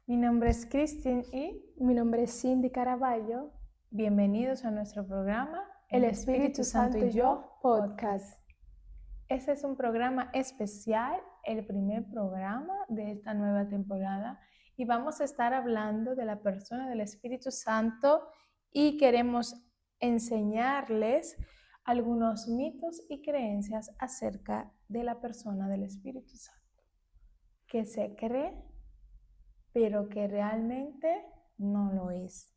Mi nombre es Christine y Mi nombre es Cindy Caraballo. bienvenidos a nuestro programa El Espíritu Santo y yo podcast. Este es un programa especial, el primer programa de esta nueva temporada y vamos a estar hablando de la persona del Espíritu Santo y queremos enseñarles algunos mitos y creencias acerca de la persona del Espíritu Santo, que se cree, pero que realmente no lo es.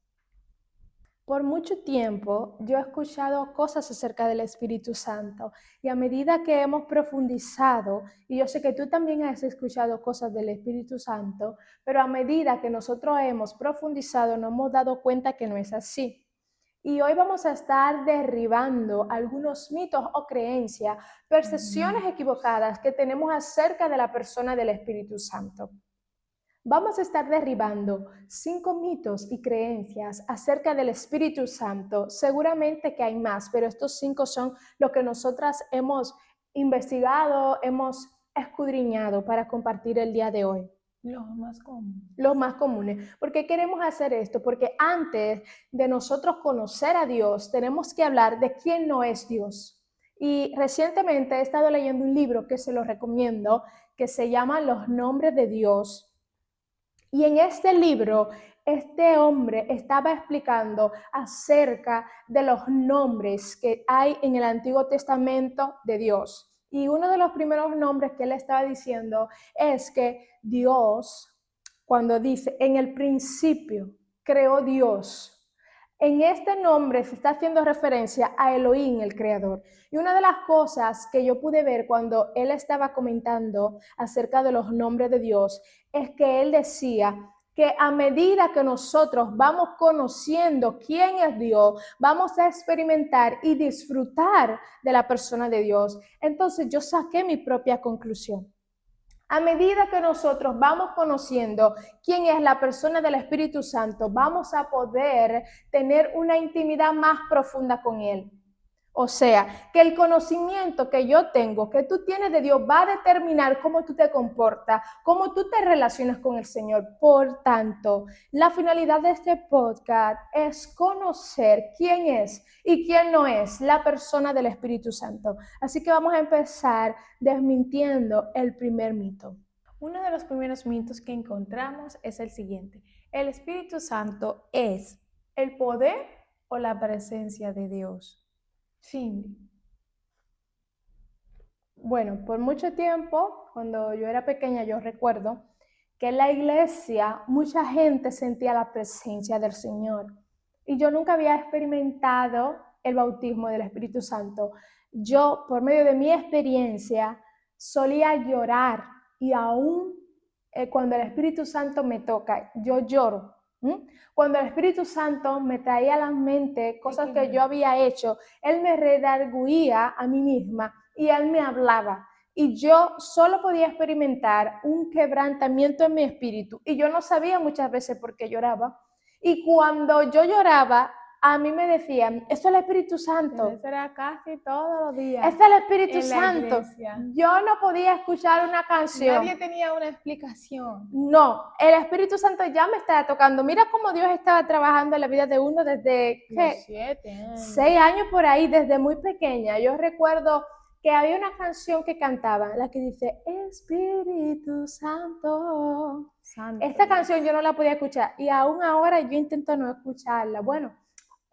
Por mucho tiempo yo he escuchado cosas acerca del Espíritu Santo y a medida que hemos profundizado, y yo sé que tú también has escuchado cosas del Espíritu Santo, pero a medida que nosotros hemos profundizado nos hemos dado cuenta que no es así. Y hoy vamos a estar derribando algunos mitos o creencias, percepciones equivocadas que tenemos acerca de la persona del Espíritu Santo. Vamos a estar derribando 5 mitos y creencias acerca del Espíritu Santo. Seguramente que hay más, pero estos 5 son lo que nosotras hemos investigado, hemos escudriñado para compartir el día de hoy. Los más comunes. Los más comunes. ¿Por qué queremos hacer esto? Porque antes de nosotros conocer a Dios, tenemos que hablar de quién no es Dios. Y recientemente he estado leyendo un libro que se lo recomiendo, que se llama Los Nombres de Dios. Y en este libro, este hombre estaba explicando acerca de los nombres que hay en el Antiguo Testamento de Dios. Y uno de los primeros nombres que él estaba diciendo es que Dios, cuando dice, en el principio creó Dios, en este nombre se está haciendo referencia a Elohim, el creador. Y una de las cosas que yo pude ver cuando él estaba comentando acerca de los nombres de Dios es que él decía que a medida que nosotros vamos conociendo quién es Dios, vamos a experimentar y disfrutar de la persona de Dios. Entonces yo saqué mi propia conclusión. A medida que nosotros vamos conociendo quién es la persona del Espíritu Santo, vamos a poder tener una intimidad más profunda con Él. O sea, que el conocimiento que yo tengo, que tú tienes de Dios, va a determinar cómo tú te comportas, cómo tú te relacionas con el Señor. Por tanto, la finalidad de este podcast es conocer quién es y quién no es la persona del Espíritu Santo. Así que vamos a empezar desmintiendo el primer mito. Uno de los primeros mitos que encontramos es el siguiente. ¿El Espíritu Santo es el poder o la presencia de Dios? Cindy. Bueno, por mucho tiempo, cuando yo era pequeña, yo recuerdo que en la iglesia mucha gente sentía la presencia del Señor. Y yo nunca había experimentado el bautismo del Espíritu Santo. Yo, por medio de mi experiencia, solía llorar y aún cuando el Espíritu Santo me toca, yo lloro. Cuando el Espíritu Santo me traía a la mente cosas que yo había hecho, Él me redarguía a mí misma y Él me hablaba. Y yo solo podía experimentar un quebrantamiento en mi espíritu. Y yo no sabía muchas veces por qué lloraba. Y cuando yo lloraba, a mí me decían, eso es el Espíritu Santo. Eso era casi todos los días. Eso es el Espíritu en la Santo. iglesia. Yo no podía escuchar una canción. Nadie tenía una explicación. No, el Espíritu Santo ya me estaba tocando. Mira cómo Dios estaba trabajando en la vida de uno desde Los 7 años. 6 años por ahí, desde muy pequeña. Yo recuerdo que había una canción que cantaban, la que dice Espíritu Santo. Esta canción yo no la podía escuchar y aún ahora yo intento no escucharla. Bueno,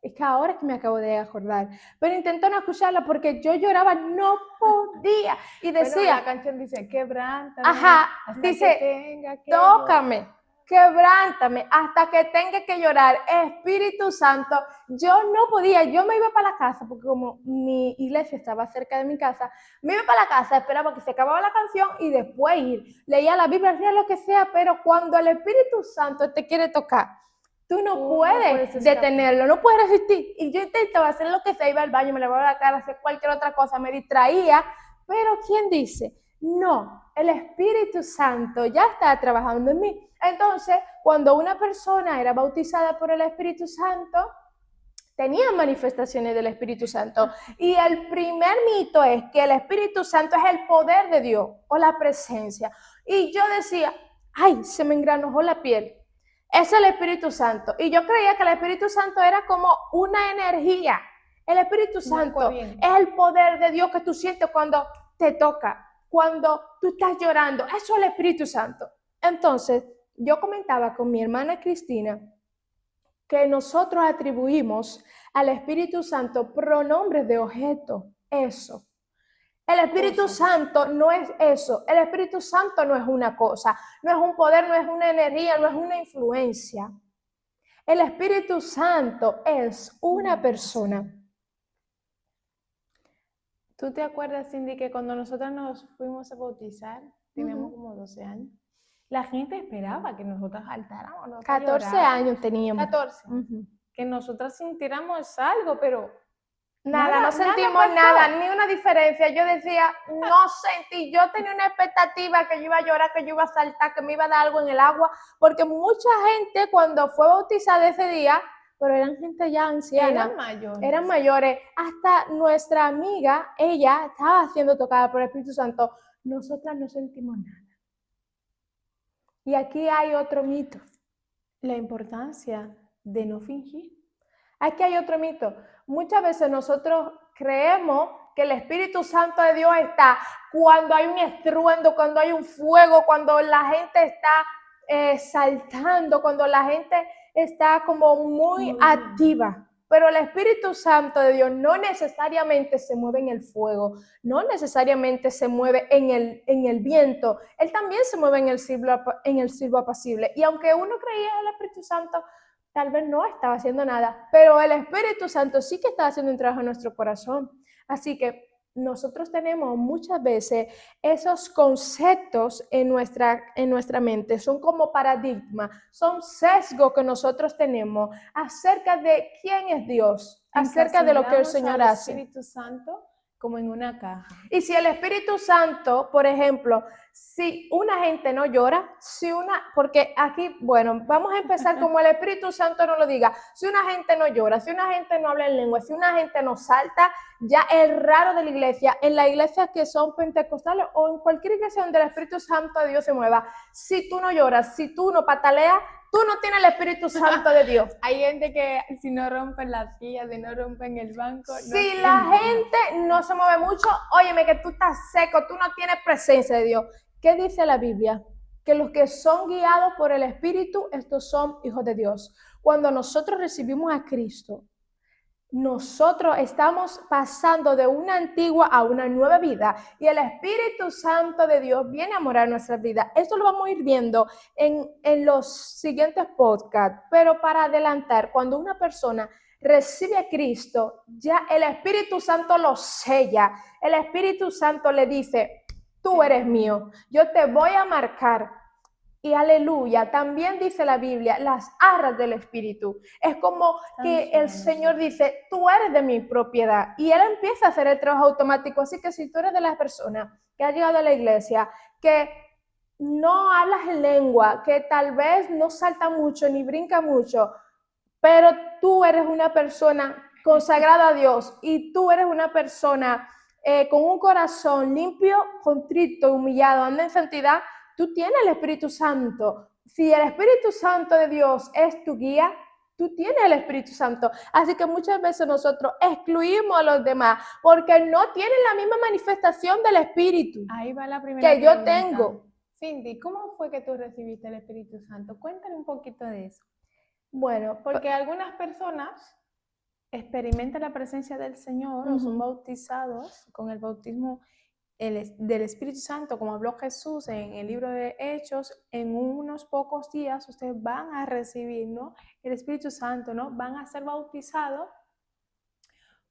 es que ahora es que me acabo de acordar, pero intento no escucharla porque yo lloraba, no podía. Y decía, bueno, la canción dice, quebrántame, ajá, hasta dice, que tenga que tócame, llorar. quebrántame hasta que tenga que llorar. Espíritu Santo, yo no podía, yo me iba para la casa, porque como mi iglesia estaba cerca de mi casa, me iba para la casa, esperaba que se acababa la canción y después ir, leía la Biblia, hacía lo que sea, pero cuando el Espíritu Santo te quiere tocar, tú no puedes detenerlo, no puedes resistir. Y yo intentaba hacer lo que sea, iba al baño, me lavaba la cara, hacer cualquier otra cosa, me distraía, pero ¿quién dice? No, el Espíritu Santo ya está trabajando en mí. Entonces, cuando una persona era bautizada por el Espíritu Santo, tenía manifestaciones del Espíritu Santo. Y el primer mito es que el Espíritu Santo es el poder de Dios o la presencia. Y yo decía, ay, se me engranojó la piel. Es el Espíritu Santo. Y yo creía que el Espíritu Santo era como una energía. El Espíritu Santo es el poder de Dios que tú sientes cuando te toca, cuando tú estás llorando. Eso es el Espíritu Santo. Entonces, yo comentaba con mi hermana Cristina que nosotros atribuimos al Espíritu Santo pronombres de objeto. Eso. El Espíritu Santo no es eso. El Espíritu Santo no es una cosa, no es un poder, no es una energía, no es una influencia. El Espíritu Santo es una persona. ¿Tú te acuerdas, Cindy, que cuando nosotros nos fuimos a bautizar, teníamos como 12 años, la gente esperaba que nosotros saltáramos, ¿no? 14 años teníamos. 14. Que nosotras sintiéramos algo, pero nada, no sentimos nada, ni una diferencia. Yo decía, no sentí, yo tenía una expectativa que yo iba a llorar, que yo iba a saltar, que me iba a dar algo en el agua, porque mucha gente cuando fue bautizada ese día, pero eran gente ya anciana, eran mayores. Hasta nuestra amiga, ella estaba siendo tocada por el Espíritu Santo. Nosotras no sentimos nada. Y aquí hay otro mito. La importancia de no fingir. Aquí hay otro mito. Muchas veces nosotros creemos que el Espíritu Santo de Dios está cuando hay un estruendo, cuando hay un fuego, cuando la gente está saltando, cuando la gente está como muy activa. Pero el Espíritu Santo de Dios no necesariamente se mueve en el fuego, no necesariamente se mueve en el viento. Él también se mueve en el silbo apacible. Y aunque uno creía en el Espíritu Santo, tal vez no estaba haciendo nada, pero el Espíritu Santo sí que está haciendo un trabajo en nuestro corazón. Así que nosotros tenemos muchas veces esos conceptos en nuestra mente, son como paradigmas, son sesgos que nosotros tenemos acerca de quién es Dios, acerca de lo que el Señor hace. El Espíritu Santo como en una caja. Y si el Espíritu Santo, por ejemplo, si una gente no llora, porque aquí, bueno, vamos a empezar como el Espíritu Santo nos lo diga, si una gente no llora, si una gente no habla en lengua, si una gente no salta, ya es raro de la iglesia, en las iglesias que son pentecostales o en cualquier iglesia donde el Espíritu Santo de Dios se mueva, si tú no lloras, si tú no pataleas, tú no tienes el Espíritu Santo de Dios. Hay gente que si no rompen las sillas, si no rompen el banco. Si la gente no se mueve mucho, óyeme que tú estás seco, tú no tienes presencia de Dios. ¿Qué dice la Biblia? Que los que son guiados por el Espíritu, estos son hijos de Dios. Cuando nosotros recibimos a Cristo, nosotros estamos pasando de una antigua a una nueva vida y el Espíritu Santo de Dios viene a morar en nuestra vida. Esto lo vamos a ir viendo en los siguientes podcasts, pero para adelantar, cuando una persona recibe a Cristo, ya el Espíritu Santo lo sella. El Espíritu Santo le dice, tú eres mío, yo te voy a marcar. Y aleluya, también dice la Biblia, las arras del Espíritu. Es como que el Señor dice, tú eres de mi propiedad. Y Él empieza a hacer el trabajo automático. Así que si tú eres de las personas que ha llegado a la iglesia, que no hablas en lengua, que tal vez no salta mucho ni brinca mucho, pero tú eres una persona consagrada a Dios y tú eres una persona con un corazón limpio, contrito, humillado, anda en santidad, tú tienes el Espíritu Santo. Si el Espíritu Santo de Dios es tu guía, tú tienes el Espíritu Santo. Así que muchas veces nosotros excluimos a los demás porque no tienen la misma manifestación del Espíritu. Ahí va la primera que pregunta. yo tengo. Cindy, ¿cómo fue que tú recibiste el Espíritu Santo? Cuéntame un poquito de eso. Bueno, porque algunas personas experimentan la presencia del Señor o son bautizados con el bautismo del Espíritu Santo, como habló Jesús en el libro de Hechos. En unos pocos días ustedes van a recibir, ¿no?, el Espíritu Santo, ¿no? Van a ser bautizados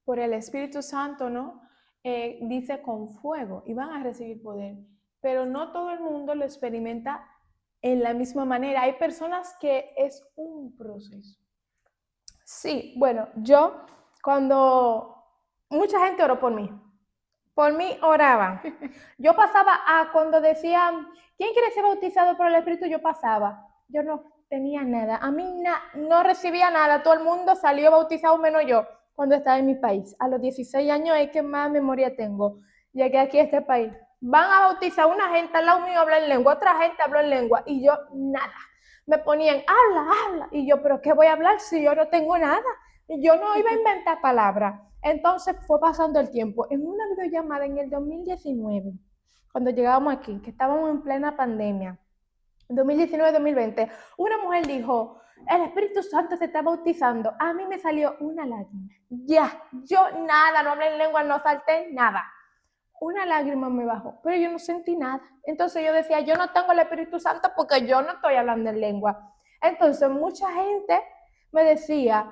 por el Espíritu Santo, ¿no? Dice con fuego, y van a recibir poder. Pero no todo el mundo lo experimenta en la misma manera. Hay personas que es un proceso. Sí, bueno, yo cuando mucha gente oró por mí oraban. Yo pasaba cuando decían, ¿quién quiere ser bautizado por el Espíritu? Yo pasaba. Yo no tenía nada. A mí no recibía nada. Todo el mundo salió bautizado menos yo cuando estaba en mi país. A los 16 años es que más memoria tengo. Llegué aquí a este país. van a bautizar una gente, al lado mío habla en lengua, otra gente habla en lengua, y yo nada. Me ponían, habla, y yo, pero ¿qué voy a hablar si yo no tengo nada? Yo no iba a inventar palabras. Entonces fue pasando el tiempo. En una videollamada en el 2019, cuando llegábamos aquí, que estábamos en plena pandemia, 2019-2020, una mujer dijo, el Espíritu Santo se está bautizando. A mí me salió una lágrima. Ya, yo nada, no hablé en lengua, no salté, nada. Una lágrima me bajó, pero yo no sentí nada. Entonces yo decía, yo no tengo el Espíritu Santo porque yo no estoy hablando en lengua. Entonces mucha gente me decía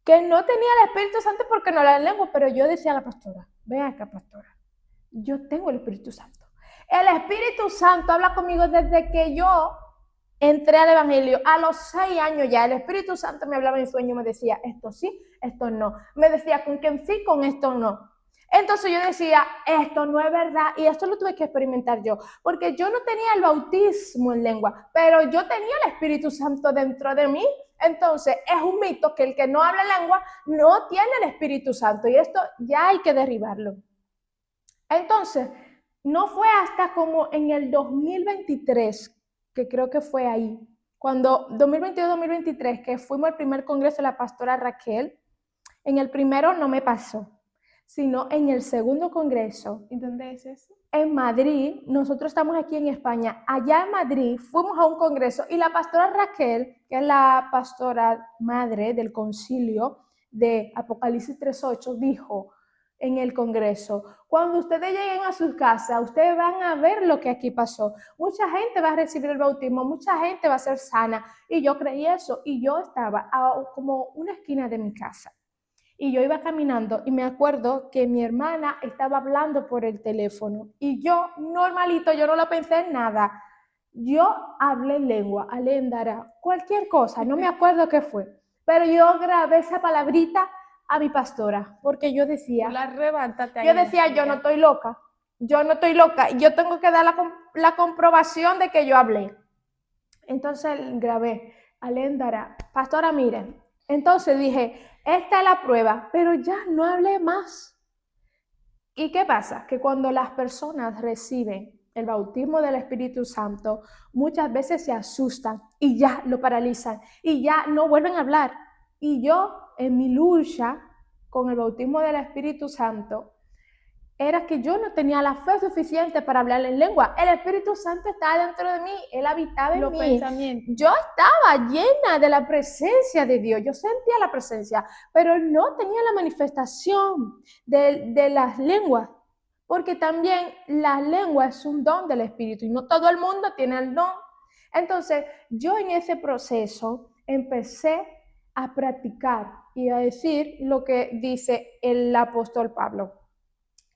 que no tenía el Espíritu Santo porque no hablaba en lengua, pero yo decía a la pastora, ven acá, pastora, yo tengo el Espíritu Santo. El Espíritu Santo habla conmigo desde que yo entré al Evangelio. A los 6 años ya, el Espíritu Santo me hablaba en sueño, me decía, esto sí, esto no. Me decía, con quién sí, con esto no. Entonces yo decía, esto no es verdad, y esto lo tuve que experimentar yo, porque yo no tenía el bautismo en lengua, pero yo tenía el Espíritu Santo dentro de mí. Entonces es un mito que el que no habla lengua no tiene el Espíritu Santo, y esto ya hay que derribarlo. Entonces, no fue hasta como en el 2023, que creo que fue ahí, cuando 2022-2023, que fuimos al primer congreso de la pastora Raquel. En el primero no me pasó, sino en el segundo congreso. ¿Y dónde es eso? En Madrid. Nosotros estamos aquí en España. Allá en Madrid fuimos a un congreso y la pastora Raquel, que es la pastora madre del concilio de Apocalipsis 3:8, dijo en el congreso, cuando ustedes lleguen a sus casas, ustedes van a ver lo que aquí pasó. Mucha gente va a recibir el bautismo, mucha gente va a ser sana. Y yo creí eso, y yo estaba a como una esquina de mi casa. Y yo iba caminando y me acuerdo que mi hermana estaba hablando por el teléfono y yo, normalito, yo no lo pensé en nada. Yo hablé lengua, alendara, cualquier cosa, no me acuerdo qué fue, pero yo grabé esa palabrita a mi pastora porque yo decía, yo no estoy loca, yo no estoy loca, yo tengo que dar la comprobación de que yo hablé. Entonces grabé, alendara, pastora, miren. Entonces dije, esta es la prueba, pero ya no hablé más. ¿Y qué pasa? Que cuando las personas reciben el bautismo del Espíritu Santo, muchas veces se asustan y ya lo paralizan y ya no vuelven a hablar. Y yo, en mi lucha con el bautismo del Espíritu Santo, era que yo no tenía la fe suficiente para hablar en lengua. El Espíritu Santo estaba dentro de mí, Él habitaba en mí. Yo estaba llena de la presencia de Dios, yo sentía la presencia, pero no tenía la manifestación de las lenguas, porque también la lengua es un don del Espíritu y no todo el mundo tiene el don. Entonces, yo en ese proceso empecé a practicar y a decir lo que dice el apóstol Pablo.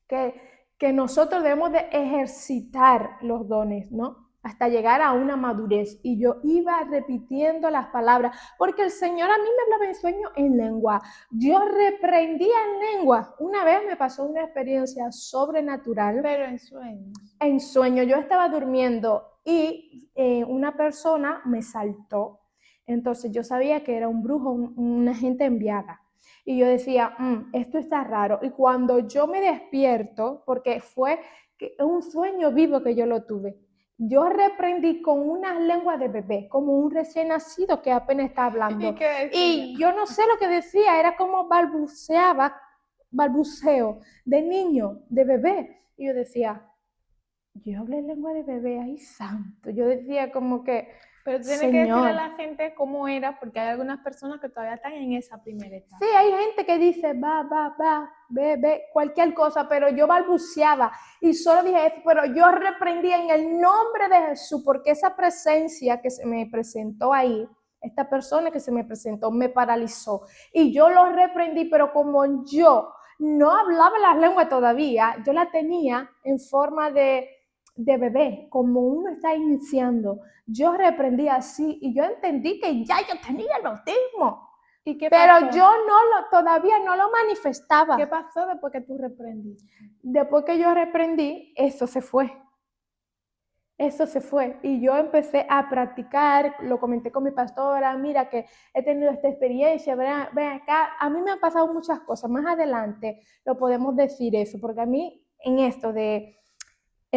Que nosotros debemos de ejercitar los dones, ¿no? Hasta llegar a una madurez. Y yo iba repitiendo las palabras, porque el Señor a mí me hablaba en sueño en lengua. Yo reprendía en lengua. Una vez me pasó una experiencia sobrenatural. Pero en sueño. En sueño, yo estaba durmiendo y una persona me saltó. Entonces yo sabía que era un brujo, una gente enviada. Y yo decía, esto está raro. Y cuando yo me despierto, porque fue un sueño vivo que yo lo tuve, yo reprendí con unas lenguas de bebé, como un recién nacido que apenas está hablando. Y yo no sé lo que decía, era como balbuceo de niño, de bebé. Y yo decía, yo hablé lengua de bebé, ay santo. Yo decía como que, pero tiene que decirle a la gente cómo era, porque hay algunas personas que todavía están en esa primera etapa. Sí, hay gente que dice, va, ve, cualquier cosa, pero yo balbuceaba y solo dije eso, pero yo reprendí en el nombre de Jesús, porque esa presencia que se me presentó ahí, esta persona que se me presentó, me paralizó. Y yo lo reprendí, pero como yo no hablaba la lengua todavía, yo la tenía en forma de bebé, como uno está iniciando. Yo reprendí así y yo entendí que ya yo tenía el bautismo. ¿Y qué pero pasó? Yo todavía no lo manifestaba. ¿Qué pasó después que tú reprendiste? Después que yo reprendí, eso se fue. Eso se fue y yo empecé a practicar, lo comenté con mi pastora, mira que he tenido esta experiencia, ven acá, a mí me han pasado muchas cosas, más adelante lo podemos decir eso, porque a mí en esto de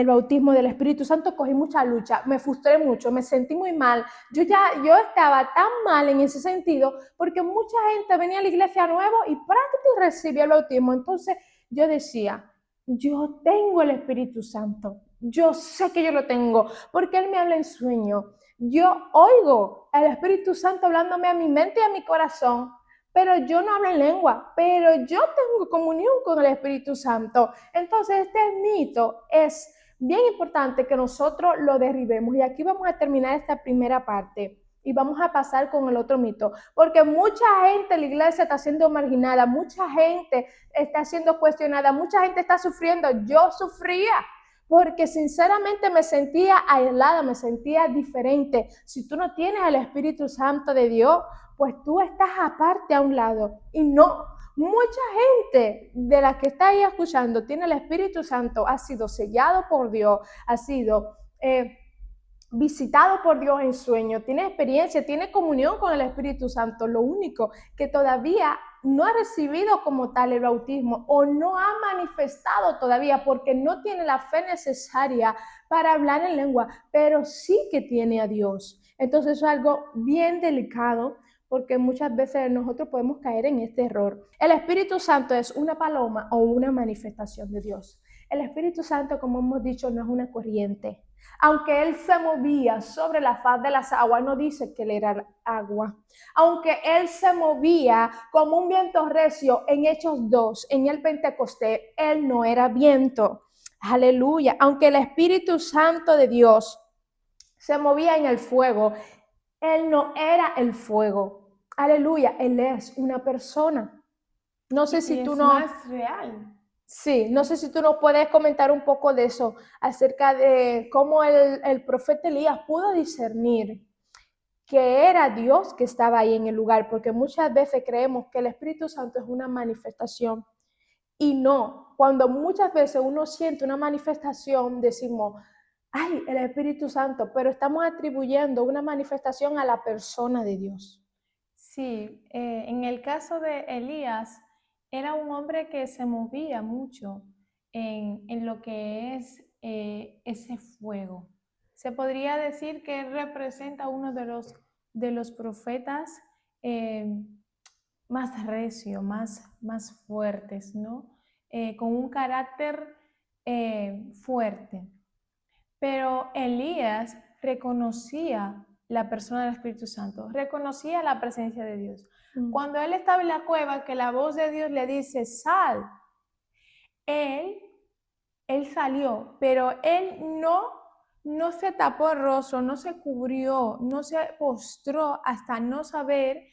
el bautismo del Espíritu Santo, cogí mucha lucha, me frustré mucho, me sentí muy mal. Yo estaba tan mal en ese sentido porque mucha gente venía a la iglesia nuevo y prácticamente recibía el bautismo. Entonces yo decía, yo tengo el Espíritu Santo, yo sé que yo lo tengo, porque Él me habla en sueño. Yo oigo al Espíritu Santo hablándome a mi mente y a mi corazón, pero yo no hablo en lengua, pero yo tengo comunión con el Espíritu Santo. Entonces este mito es bien importante que nosotros lo derribemos. Y aquí vamos a terminar esta primera parte y vamos a pasar con el otro mito, porque mucha gente en la iglesia está siendo marginada, mucha gente está siendo cuestionada, mucha gente está sufriendo. Yo sufría porque sinceramente me sentía aislada, me sentía diferente. Si tú no tienes el Espíritu Santo de Dios, pues tú estás aparte a un lado. Y no, mucha gente de las que está ahí escuchando tiene el Espíritu Santo, ha sido sellado por Dios, ha sido visitado por Dios en sueño, tiene experiencia, tiene comunión con el Espíritu Santo. Lo único que todavía no ha recibido como tal el bautismo o no ha manifestado todavía porque no tiene la fe necesaria para hablar en lengua, pero sí que tiene a Dios. Entonces eso es algo bien delicado porque muchas veces nosotros podemos caer en este error. El Espíritu Santo es una paloma o una manifestación de Dios. El Espíritu Santo, como hemos dicho, no es una corriente. Aunque Él se movía sobre la faz de las aguas, no dice que Él era agua. Aunque Él se movía como un viento recio en Hechos 2, en el Pentecostés, Él no era viento. Aleluya. Aunque el Espíritu Santo de Dios se movía en el fuego, Él no era el fuego. Aleluya, Él es una persona. No sé si tú no... Es más real. Sí, no sé si tú nos puedes comentar un poco de eso, acerca de cómo el profeta Elías pudo discernir que era Dios que estaba ahí en el lugar, porque muchas veces creemos que el Espíritu Santo es una manifestación y no. Cuando muchas veces uno siente una manifestación, decimos, ay, el Espíritu Santo, pero estamos atribuyendo una manifestación a la persona de Dios. Sí, en el caso de Elías, era un hombre que se movía mucho en lo que es ese fuego. Se podría decir que él representa uno de los profetas más recio, más fuertes, ¿no? Con un carácter fuerte. Pero Elías reconocía la persona del Espíritu Santo, reconocía la presencia de Dios. Cuando él estaba en la cueva, que la voz de Dios le dice, sal, él salió, pero él no se tapó el rostro, no se cubrió, no se postró hasta no saber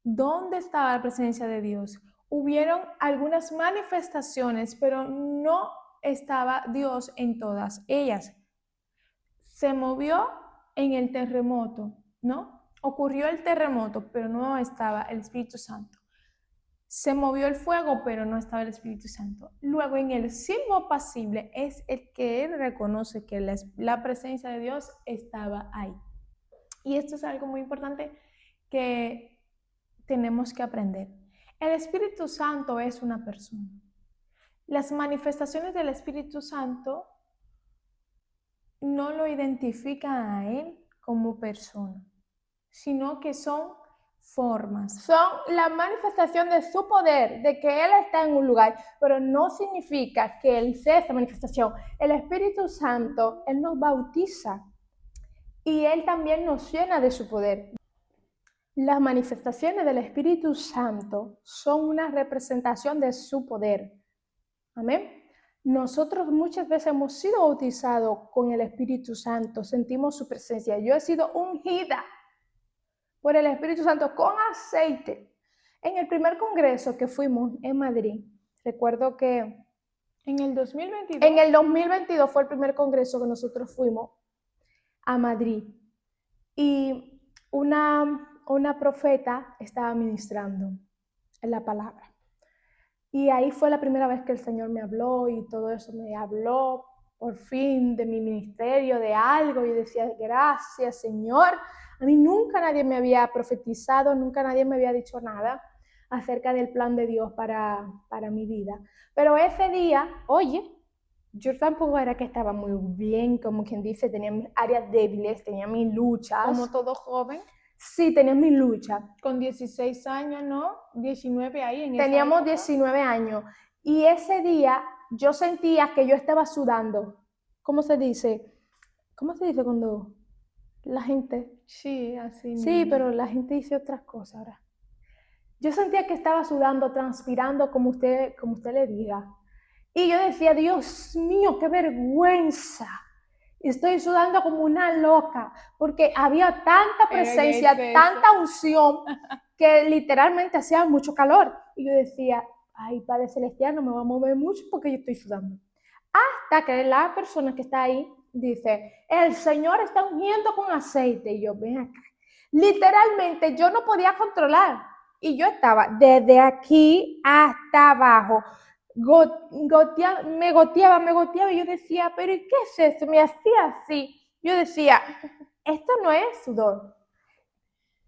dónde estaba la presencia de Dios. Hubieron algunas manifestaciones, pero no estaba Dios en todas ellas. Se movió en el terremoto, ¿no? Ocurrió el terremoto, pero no estaba el Espíritu Santo. Se movió el fuego, pero no estaba el Espíritu Santo. Luego, en el silbo apacible es el que él reconoce que la presencia de Dios estaba ahí. Y esto es algo muy importante que tenemos que aprender. El Espíritu Santo es una persona. Las manifestaciones del Espíritu Santo no lo identifican a él como persona, sino que son formas. Son la manifestación de su poder, de que Él está en un lugar, pero no significa que Él sea esa manifestación. El Espíritu Santo, Él nos bautiza y Él también nos llena de su poder. Las manifestaciones del Espíritu Santo son una representación de su poder. Amén. Nosotros muchas veces hemos sido bautizados con el Espíritu Santo, sentimos su presencia. Yo he sido ungida por el Espíritu Santo con aceite. En el primer congreso que fuimos en Madrid, recuerdo que en el 2022, en el 2022 fue el primer congreso que nosotros fuimos a Madrid y una profeta estaba ministrando en la palabra. Y ahí fue la primera vez que el Señor me habló y todo eso me habló por fin de mi ministerio, de algo, y decía, gracias Señor. A mí nunca nadie me había profetizado, nunca nadie me había dicho nada acerca del plan de Dios para mi vida. Pero ese día, oye, Yo tampoco era que estaba muy bien, como quien dice, tenía mis áreas débiles, tenía mis luchas. Como todo joven, Sí, tenía mis luchas. con 16 años, ¿no? 19 ahí en esa Teníamos época. 19 años y ese día yo sentía que yo estaba sudando. ¿Cómo se dice? ¿Cómo se dice cuando la gente? Sí, así Sí, mismo. pero la gente dice otras cosas ahora. Yo sentía que estaba sudando, transpirando, como usted le diga. Y yo decía, Dios mío, qué vergüenza. Estoy sudando como una loca, porque había tanta Pero ¿qué presencia, es eso? tanta unción, que literalmente hacía mucho calor. Y yo decía, ay, Padre Celestial, no me va a mover mucho porque yo estoy sudando. Hasta que la persona que está ahí dice, el Señor está ungiendo con aceite. Y yo, ven acá. Literalmente yo no podía controlar. Y yo estaba desde aquí hasta abajo. Me goteaba. Y yo decía, pero ¿y qué es eso? Me hacía así. Yo decía, esto no es sudor.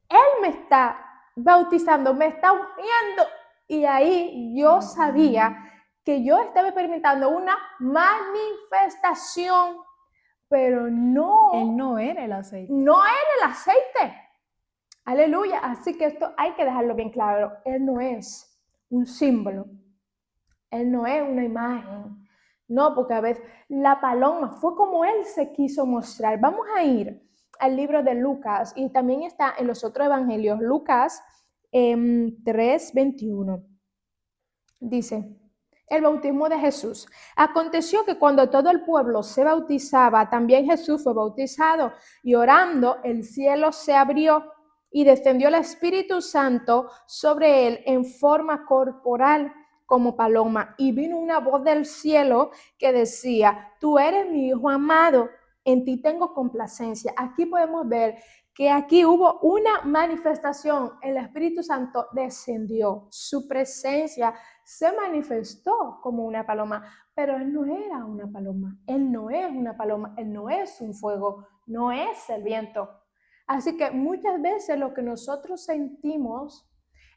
Él me está bautizando, me está ungiendo. Y ahí yo sabía que yo estaba experimentando una manifestación, pero no, Él no era el aceite. no era el aceite. Aleluya. Así que esto hay que dejarlo bien claro. Él no es un símbolo. Él no es una imagen. No, porque a veces la paloma fue como él se quiso mostrar. Vamos a ir al libro de Lucas y también está en los otros evangelios. Lucas 3:21. Dice, el bautismo de Jesús. Aconteció que cuando todo el pueblo se bautizaba, también Jesús fue bautizado y orando el cielo se abrió y descendió el Espíritu Santo sobre él en forma corporal como paloma y vino una voz del cielo que decía, tú eres mi hijo amado, en ti tengo complacencia. Aquí podemos ver que aquí hubo una manifestación, el Espíritu Santo descendió, su presencia se manifestó como una paloma, pero él no era una paloma, él no es una paloma, él no es un fuego, no es el viento. Así que muchas veces lo que nosotros sentimos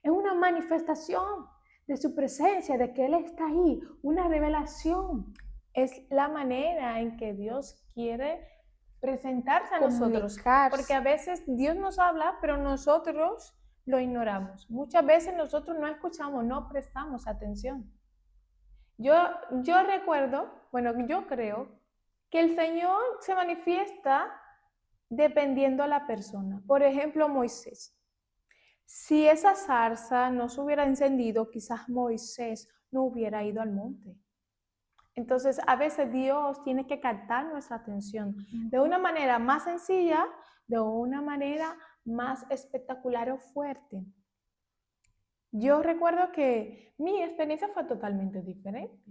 es una manifestación de su presencia, de que Él está ahí, una revelación. Es la manera en que Dios quiere presentarse a nosotros. Porque a veces Dios nos habla, pero nosotros lo ignoramos. Muchas veces nosotros no escuchamos, no prestamos atención. Yo recuerdo, bueno, yo creo que el Señor se manifiesta dependiendo a la persona. Por ejemplo, Moisés. Si esa zarza no se hubiera encendido, quizás Moisés no hubiera ido al monte. Entonces, a veces Dios tiene que captar nuestra atención de una manera más sencilla, de una manera más espectacular o fuerte. Yo recuerdo que mi experiencia fue totalmente diferente.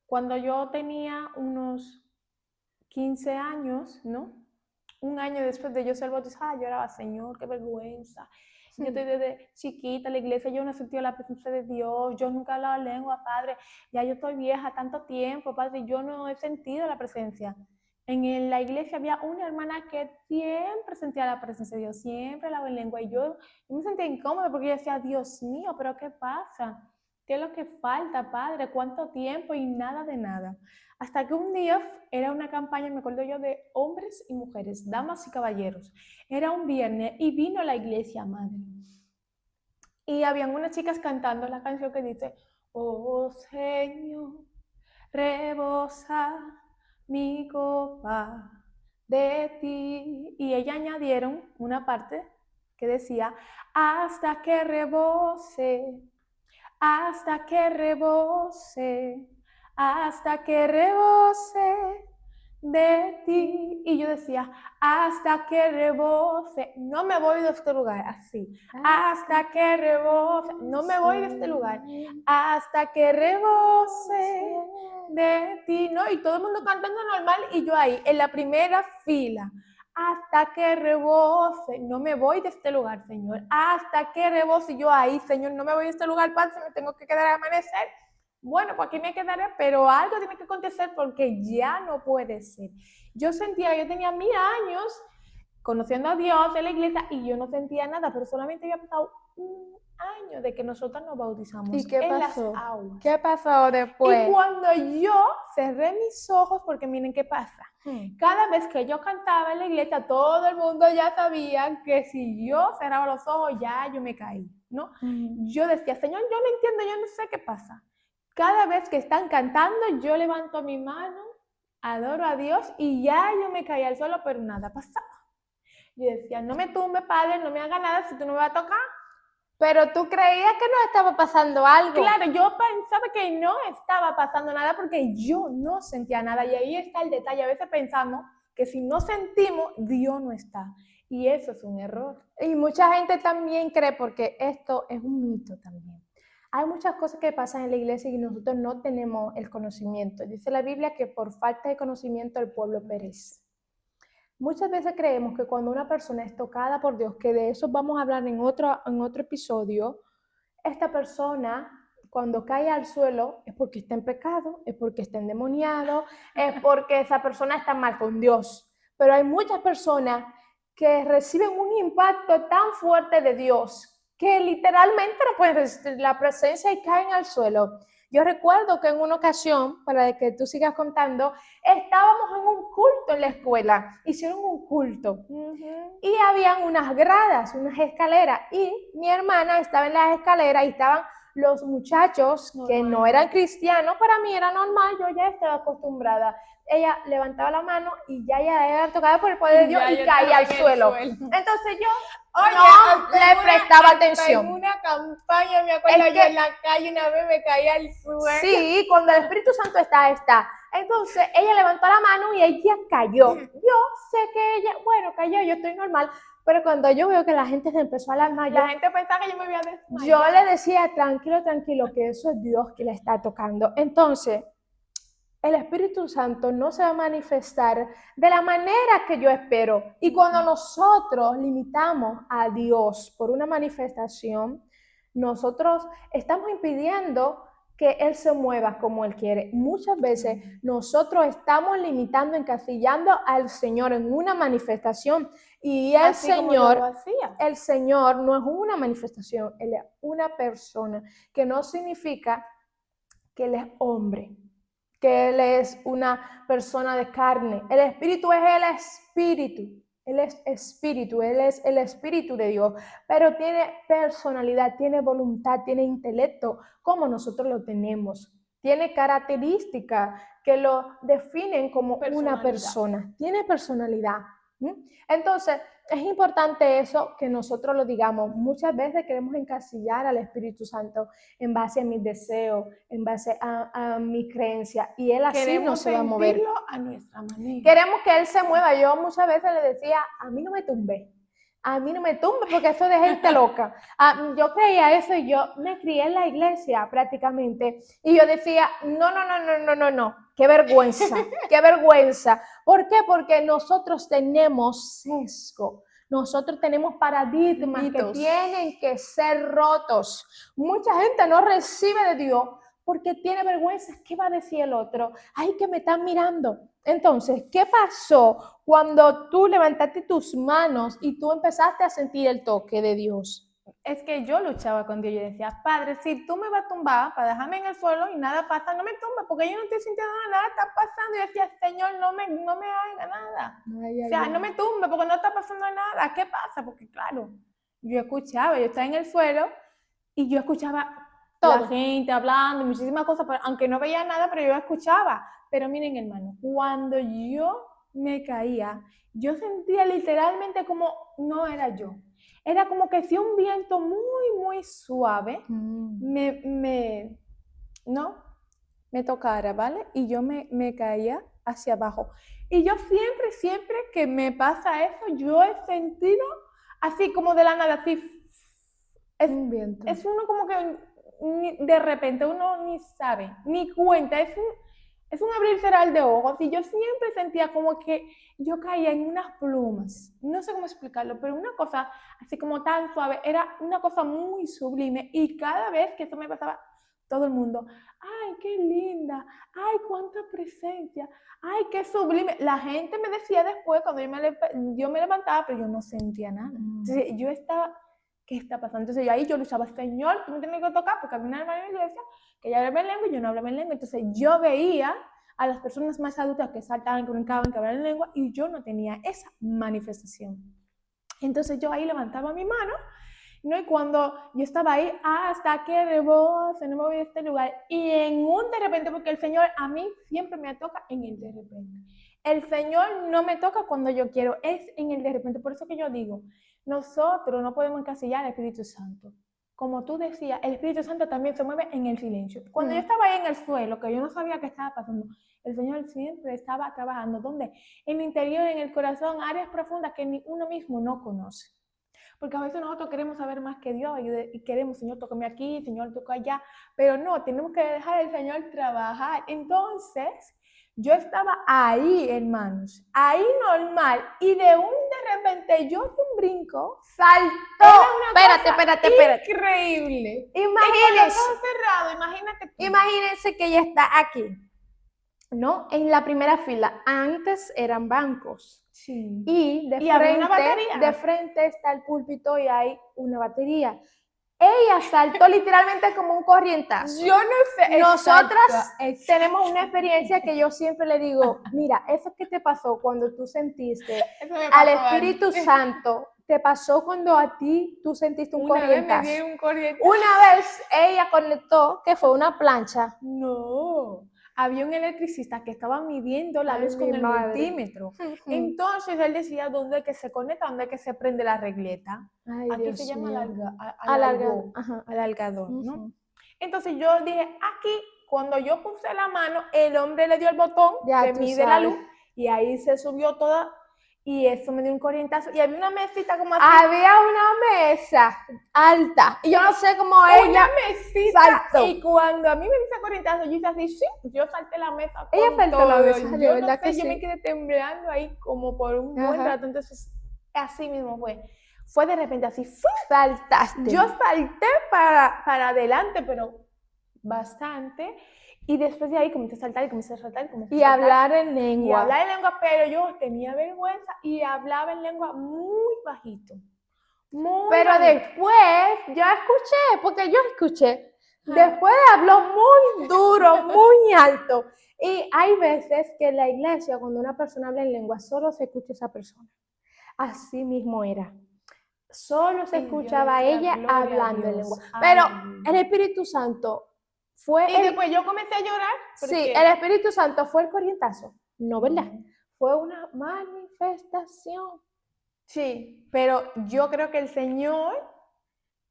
Cuando yo tenía unos 15 años, ¿no? Un año después de yo ser bautizada, yo oraba, Señor, qué vergüenza. Yo estoy desde chiquita en la iglesia, yo no he sentido la presencia de Dios, yo nunca he hablado lengua, Padre, ya yo estoy vieja tanto tiempo, Padre, yo no he sentido la presencia. En la iglesia había una hermana que siempre sentía la presencia de Dios, siempre hablaba en lengua, y yo me sentía incómoda porque yo decía, Dios mío, pero ¿qué pasa? ¿Qué es lo que falta, Padre? ¿Cuánto tiempo? Y nada de nada. Hasta que un día era una campaña, me acuerdo yo, de hombres y mujeres, damas y caballeros. Era un viernes y vino la iglesia madre. Y habían unas chicas cantando la canción que dice, oh Señor, rebosa mi copa de ti. Y ellas añadieron una parte que decía, hasta que rebose, hasta que rebose, hasta que rebose de ti. Y yo decía, hasta que rebose, no me voy de este lugar, así, hasta que rebose, no me voy de este lugar, hasta que rebose de ti, ¿no? Y todo el mundo cantando normal y yo ahí, en la primera fila, hasta que rebose, no me voy de este lugar, Señor, hasta que rebose, yo ahí, Señor, no me voy de este lugar, Padre, me tengo que quedar a amanecer. Bueno, pues aquí me quedaré, pero algo tiene que acontecer porque ya no puede ser. Yo sentía, yo tenía 1000 años conociendo a Dios en la iglesia y yo no sentía nada, pero solamente había pasado un año de que nosotros nos bautizamos ¿Y qué en pasó? las aguas. ¿Qué pasó después? Y cuando yo cerré mis ojos, porque miren qué pasa, cada vez que yo cantaba en la iglesia, todo el mundo ya sabía que si yo cerraba los ojos, ya yo me caí, ¿no? Yo decía, Señor, yo no entiendo, yo no sé qué pasa. Cada vez que están cantando, yo levanto mi mano, adoro a Dios y ya yo me caí al suelo, pero nada pasaba. Yo decía, no me tumbe, Padre, no me haga nada si tú no me vas a tocar. Pero tú creías que no estaba pasando algo. Claro, yo pensaba que no estaba pasando nada porque yo no sentía nada. Y ahí está el detalle. A veces pensamos que si no sentimos, Dios no está. Y eso es un error. Y mucha gente también cree, porque esto es un mito también. Hay muchas cosas que pasan en la iglesia y nosotros no tenemos el conocimiento. Dice la Biblia que por falta de conocimiento el pueblo perece. Muchas veces creemos que cuando una persona es tocada por Dios, que de eso vamos a hablar en otro episodio, esta persona cuando cae al suelo es porque está en pecado, es porque está endemoniado, es porque esa persona está mal con Dios. Pero hay muchas personas que reciben un impacto tan fuerte de Dios que literalmente no pueden resistir la presencia y caen al suelo. Yo recuerdo que en una ocasión, para que tú sigas contando, estábamos en un culto en la escuela, hicieron un culto y habían unas gradas, unas escaleras, y mi hermana estaba en las escaleras y estaban los muchachos que no eran cristianos. Para mí era normal, yo ya estaba acostumbrada. Ella levantaba la mano y ya era tocada por el poder de Dios y caía al suelo. Entonces yo no le prestaba atención. En una campaña, me acuerdo, yo en la calle una vez me caí al suelo. Sí, cuando el Espíritu Santo está. Entonces ella levantó la mano y ella cayó. Yo sé que ella, bueno, cayó, yo estoy normal. Pero cuando yo veo que la gente se empezó a alarmar, la gente pensaba que yo me había desmayado. Yo le decía, tranquilo, que eso es Dios que le está tocando. Entonces, el Espíritu Santo no se va a manifestar de la manera que yo espero. Y cuando nosotros limitamos a Dios por una manifestación, nosotros estamos impidiendo que Él se mueva como Él quiere. Muchas veces nosotros estamos limitando, encasillando al Señor en una manifestación, y el Señor no es una manifestación, Él es una persona, que no significa que Él es hombre, que Él es una persona de carne. El Espíritu es el Espíritu. Él es Espíritu, Él es el Espíritu de Dios, pero tiene personalidad, tiene voluntad, tiene intelecto, como nosotros lo tenemos. Tiene características que lo definen como una persona. Tiene personalidad. Entonces, es importante eso, que nosotros lo digamos. Muchas veces queremos encasillar al Espíritu Santo en base a mis deseos, en base a mi creencia, y Él así no se va a mover. A nuestra manera. Queremos que Él se mueva. Yo muchas veces le decía, a mí no me tumbe, porque eso es de gente loca. Yo creía eso y yo me crié en la iglesia prácticamente, y yo decía, no, qué vergüenza, qué vergüenza. ¿Por qué? Porque nosotros tenemos sesgo, nosotros tenemos paradigmas que tienen que ser rotos. Mucha gente no recibe de Dios porque tiene vergüenza. ¿Qué va a decir el otro? Ay, que me están mirando. Entonces, ¿qué pasó cuando tú levantaste tus manos y tú empezaste a sentir el toque de Dios? Es que yo luchaba con Dios. Yo decía, Padre, si tú me vas a tumbar para dejarme en el suelo y nada pasa, no me tumbes, porque yo no estoy sintiendo nada está pasando. Y decía, Señor, no me haga nada. O sea, no me tumbe porque no está pasando nada. ¿Qué pasa? Porque claro, yo escuchaba, yo estaba en el suelo y yo escuchaba la gente hablando, muchísimas cosas, pero, aunque no veía nada, pero yo escuchaba. Pero miren, hermano, cuando yo me caía, yo sentía literalmente como no era yo. Era como que si un viento muy suave me tocara, ¿vale? Y yo me caía hacia abajo. Y yo siempre que me pasa eso, yo he sentido así como de la nada, así. Un viento. Es uno como que de repente uno ni sabe, ni cuenta, es un abrir y cerrar de ojos. Y yo siempre sentía como que yo caía en unas plumas, no sé cómo explicarlo, pero una cosa así como tan suave, era una cosa muy sublime. Y cada vez que eso me pasaba, todo el mundo, ay, qué linda, ay, cuánta presencia, ay, qué sublime. La gente me decía después, cuando yo me levantaba, pero yo no sentía nada. Entonces yo estaba, ¿qué está pasando? Entonces yo luchaba, Señor, tú me tienes que tocar, porque había una hermana en la iglesia que ella hablaba en lengua y yo no hablaba en lengua. Entonces yo veía a las personas más adultas que saltaban, que brincaban, que hablaban en lengua, y yo no tenía esa manifestación. Entonces yo ahí levantaba mi mano, ¿no? Y cuando yo estaba ahí, hasta que rebose, no me voy de este lugar, y en un de repente, porque el Señor a mí siempre me toca en el de repente. El Señor no me toca cuando yo quiero, es en el de repente. Por eso que yo digo, nosotros no podemos encasillar al Espíritu Santo. Como tú decías, el Espíritu Santo también se mueve en el silencio. Cuando yo estaba ahí en el suelo, que yo no sabía qué estaba pasando, el Señor siempre estaba trabajando. ¿Dónde? En el interior, en el corazón, áreas profundas que ni uno mismo no conoce. Porque a veces nosotros queremos saber más que Dios y queremos, Señor, tócame aquí, Señor, toca allá. Pero no, tenemos que dejar al Señor trabajar. Entonces, yo estaba ahí, hermanos, ahí normal, y de repente yo de un brinco saltó. Espérate. Increíble. Imagínense que ella está aquí, ¿no? En la primera fila. Antes eran bancos. Sí. Y de frente está el púlpito y hay una batería. Ella saltó literalmente como un corrientazo. Yo no sé. Nosotras tenemos una experiencia que yo siempre le digo, mira, eso que te pasó cuando tú sentiste al Espíritu Santo, te pasó cuando a ti tú sentiste un corrientazo. Vez me dio un corrientazo. Una vez ella conectó que fue una plancha. No. Había un electricista que estaba midiendo la luz con el multímetro. Entonces él decía dónde es que se conecta, dónde es que se prende la regleta. Ay, aquí Dios se llama alargador, ¿no? Entonces yo dije, aquí, cuando yo puse la mano, el hombre le dio el botón que mide la luz y ahí se subió toda. Y eso me dio un corrientazo. Y había una mesita como así. Había una mesa alta. Y yo no sé cómo ella saltó. Y cuando a mí me dice corrientazo, yo hice así, sí, yo salté la mesa. Ella saltó la mesa, de yo verdad no sé, que yo sí. me quedé temblando ahí como por un buen rato. Entonces, así mismo fue. Fue de repente así, saltaste. Yo salté para adelante, pero bastante. Y después de ahí comencé a saltar y comencé a saltar. Y hablar en lengua. Y hablar en lengua, pero yo tenía vergüenza y hablaba en lengua muy bajito. Pero después yo escuché, porque yo escuché. Después habló muy duro, muy alto. Y hay veces que en la iglesia, cuando una persona habla en lengua, solo se escucha esa persona. Así mismo era. Solo se escuchaba a ella hablando en lengua. Pero el Espíritu Santo fue... Y después yo comencé a llorar. Sí, el Espíritu Santo fue el corrientazo. No, ¿verdad? Fue una manifestación. Sí, pero yo creo que el Señor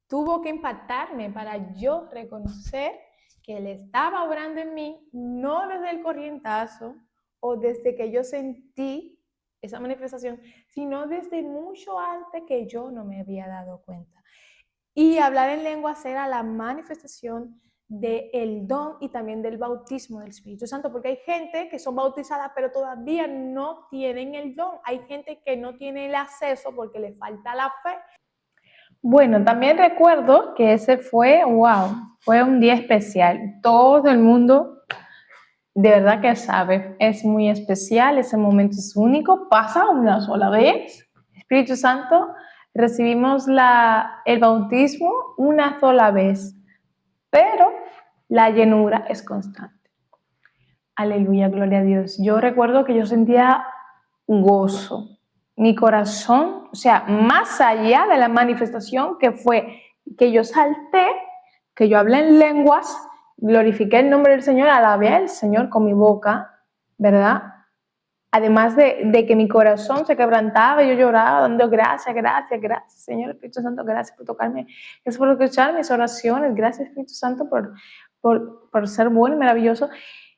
tuvo que impactarme para yo reconocer que Él estaba obrando en mí, no desde el corrientazo o desde que yo sentí esa manifestación, sino desde mucho antes que yo no me había dado cuenta. Y hablar en lenguas era la manifestación del don y también del bautismo del Espíritu Santo, porque hay gente que son bautizadas pero todavía no tienen el don, hay gente que no tiene el acceso porque le falta la fe. Bueno, también recuerdo que ese fue un día especial. Todo el mundo de verdad que sabe, es muy especial, ese momento es único, pasa una sola vez. Espíritu Santo, recibimos el bautismo una sola vez, pero la llenura es constante. Aleluya, gloria a Dios. Yo recuerdo que yo sentía gozo. Mi corazón, o sea, más allá de la manifestación que fue que yo salté, que yo hablé en lenguas, glorifiqué el nombre del Señor, alabé al Señor con mi boca, ¿verdad? Además de que mi corazón se quebrantaba, yo lloraba, dando gracias, Señor Espíritu Santo, gracias por tocarme, gracias por escuchar mis oraciones, gracias Espíritu Santo por ser bueno y maravilloso.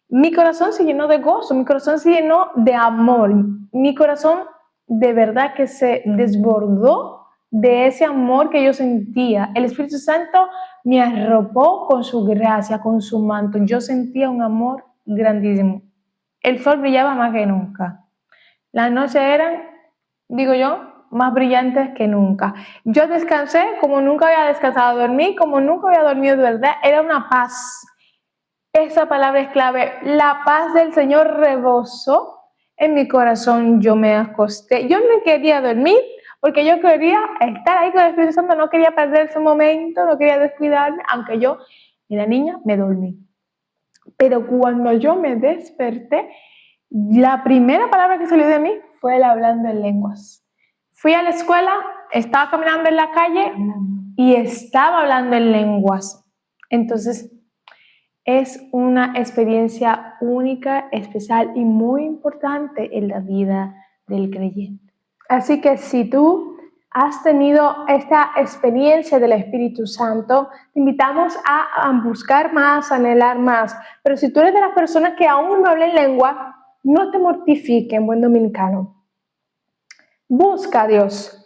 Mi corazón se llenó de gozo, mi corazón se llenó de amor, mi corazón de verdad que se desbordó de ese amor que yo sentía. El Espíritu Santo me arropó con su gracia, con su manto. Yo sentía un amor grandísimo. El sol brillaba más que nunca. Las noches eran, digo yo, más brillantes que nunca. Yo descansé como nunca había descansado, dormí como nunca había dormido de verdad. Era una paz, esa palabra es clave. La paz del Señor rebosó en mi corazón. Yo me acosté. Yo no quería dormir porque yo quería estar ahí con el Espíritu Santo. No quería perder ese momento, no quería descuidarme. Aunque yo era niña, me dormí. Pero cuando yo me desperté, la primera palabra que salió de mí fue el hablando en lenguas. Fui a la escuela, estaba caminando en la calle y estaba hablando en lenguas. Entonces, es una experiencia única, especial y muy importante en la vida del creyente. Así que si tú has tenido esta experiencia del Espíritu Santo, te invitamos a buscar más, a anhelar más. Pero si tú eres de las personas que aún no hablan lengua, no te mortifiques, en buen dominicano. Busca a Dios.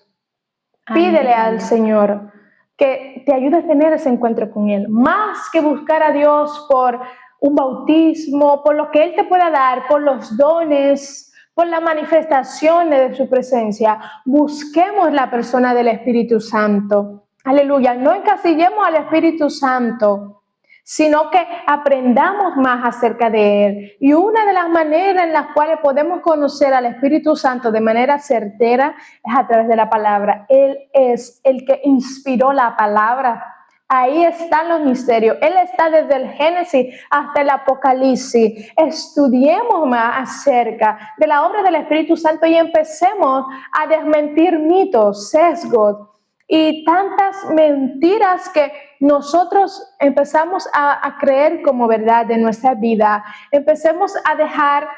Pídele al Señor que te ayude a tener ese encuentro con Él. Más que buscar a Dios por un bautismo, por lo que Él te pueda dar, por los dones, por las manifestaciones de su presencia, busquemos la persona del Espíritu Santo. Aleluya, no encasillemos al Espíritu Santo, sino que aprendamos más acerca de Él. Y una de las maneras en las cuales podemos conocer al Espíritu Santo de manera certera es a través de la palabra. Él es el que inspiró la palabra. Ahí están los misterios. Él está desde el Génesis hasta el Apocalipsis. Estudiemos más acerca de la obra del Espíritu Santo y empecemos a desmentir mitos, sesgos y tantas mentiras que nosotros empezamos a creer como verdad de nuestra vida. Empecemos a dejar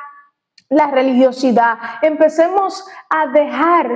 la religiosidad. Empecemos a dejar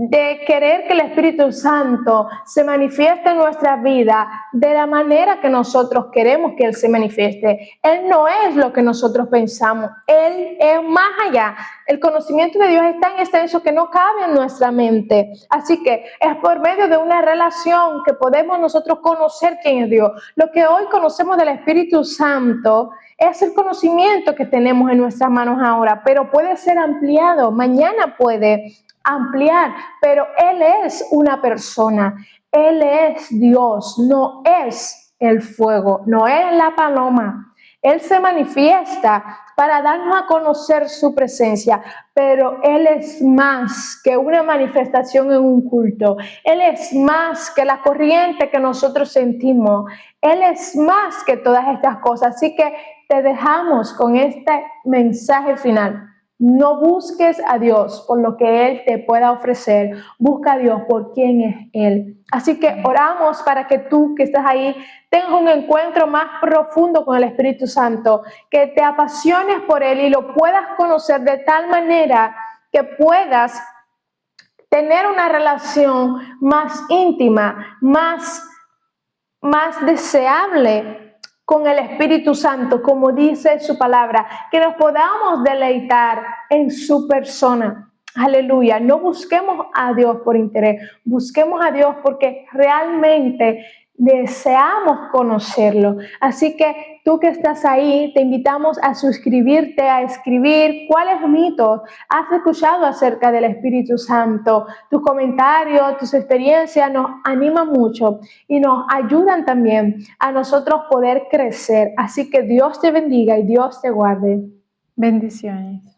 de querer que el Espíritu Santo se manifieste en nuestra vida de la manera que nosotros queremos que Él se manifieste. Él no es lo que nosotros pensamos. Él es más allá. El conocimiento de Dios es tan extenso que no cabe en nuestra mente. Así que es por medio de una relación que podemos nosotros conocer quién es Dios. Lo que hoy conocemos del Espíritu Santo es el conocimiento que tenemos en nuestras manos ahora, pero puede ser ampliado. Mañana puede ampliar, pero Él es una persona, Él es Dios, no es el fuego, no es la paloma. Él se manifiesta para darnos a conocer su presencia, pero Él es más que una manifestación en un culto. Él es más que la corriente que nosotros sentimos. Él es más que todas estas cosas. Así que te dejamos con este mensaje final. No busques a Dios por lo que Él te pueda ofrecer. Busca a Dios por quién es Él. Así que oramos para que tú que estás ahí tengas un encuentro más profundo con el Espíritu Santo, que te apasiones por Él y lo puedas conocer de tal manera que puedas tener una relación más íntima, más deseable con el Espíritu Santo, como dice su palabra, que nos podamos deleitar en su persona. Aleluya, no busquemos a Dios por interés, busquemos a Dios porque realmente deseamos conocerlo. Así que tú que estás ahí, te invitamos a suscribirte, a escribir cuáles mitos has escuchado acerca del Espíritu Santo. Tus comentarios, tus experiencias nos animan mucho y nos ayudan también a nosotros poder crecer. Así que Dios te bendiga y Dios te guarde. Bendiciones.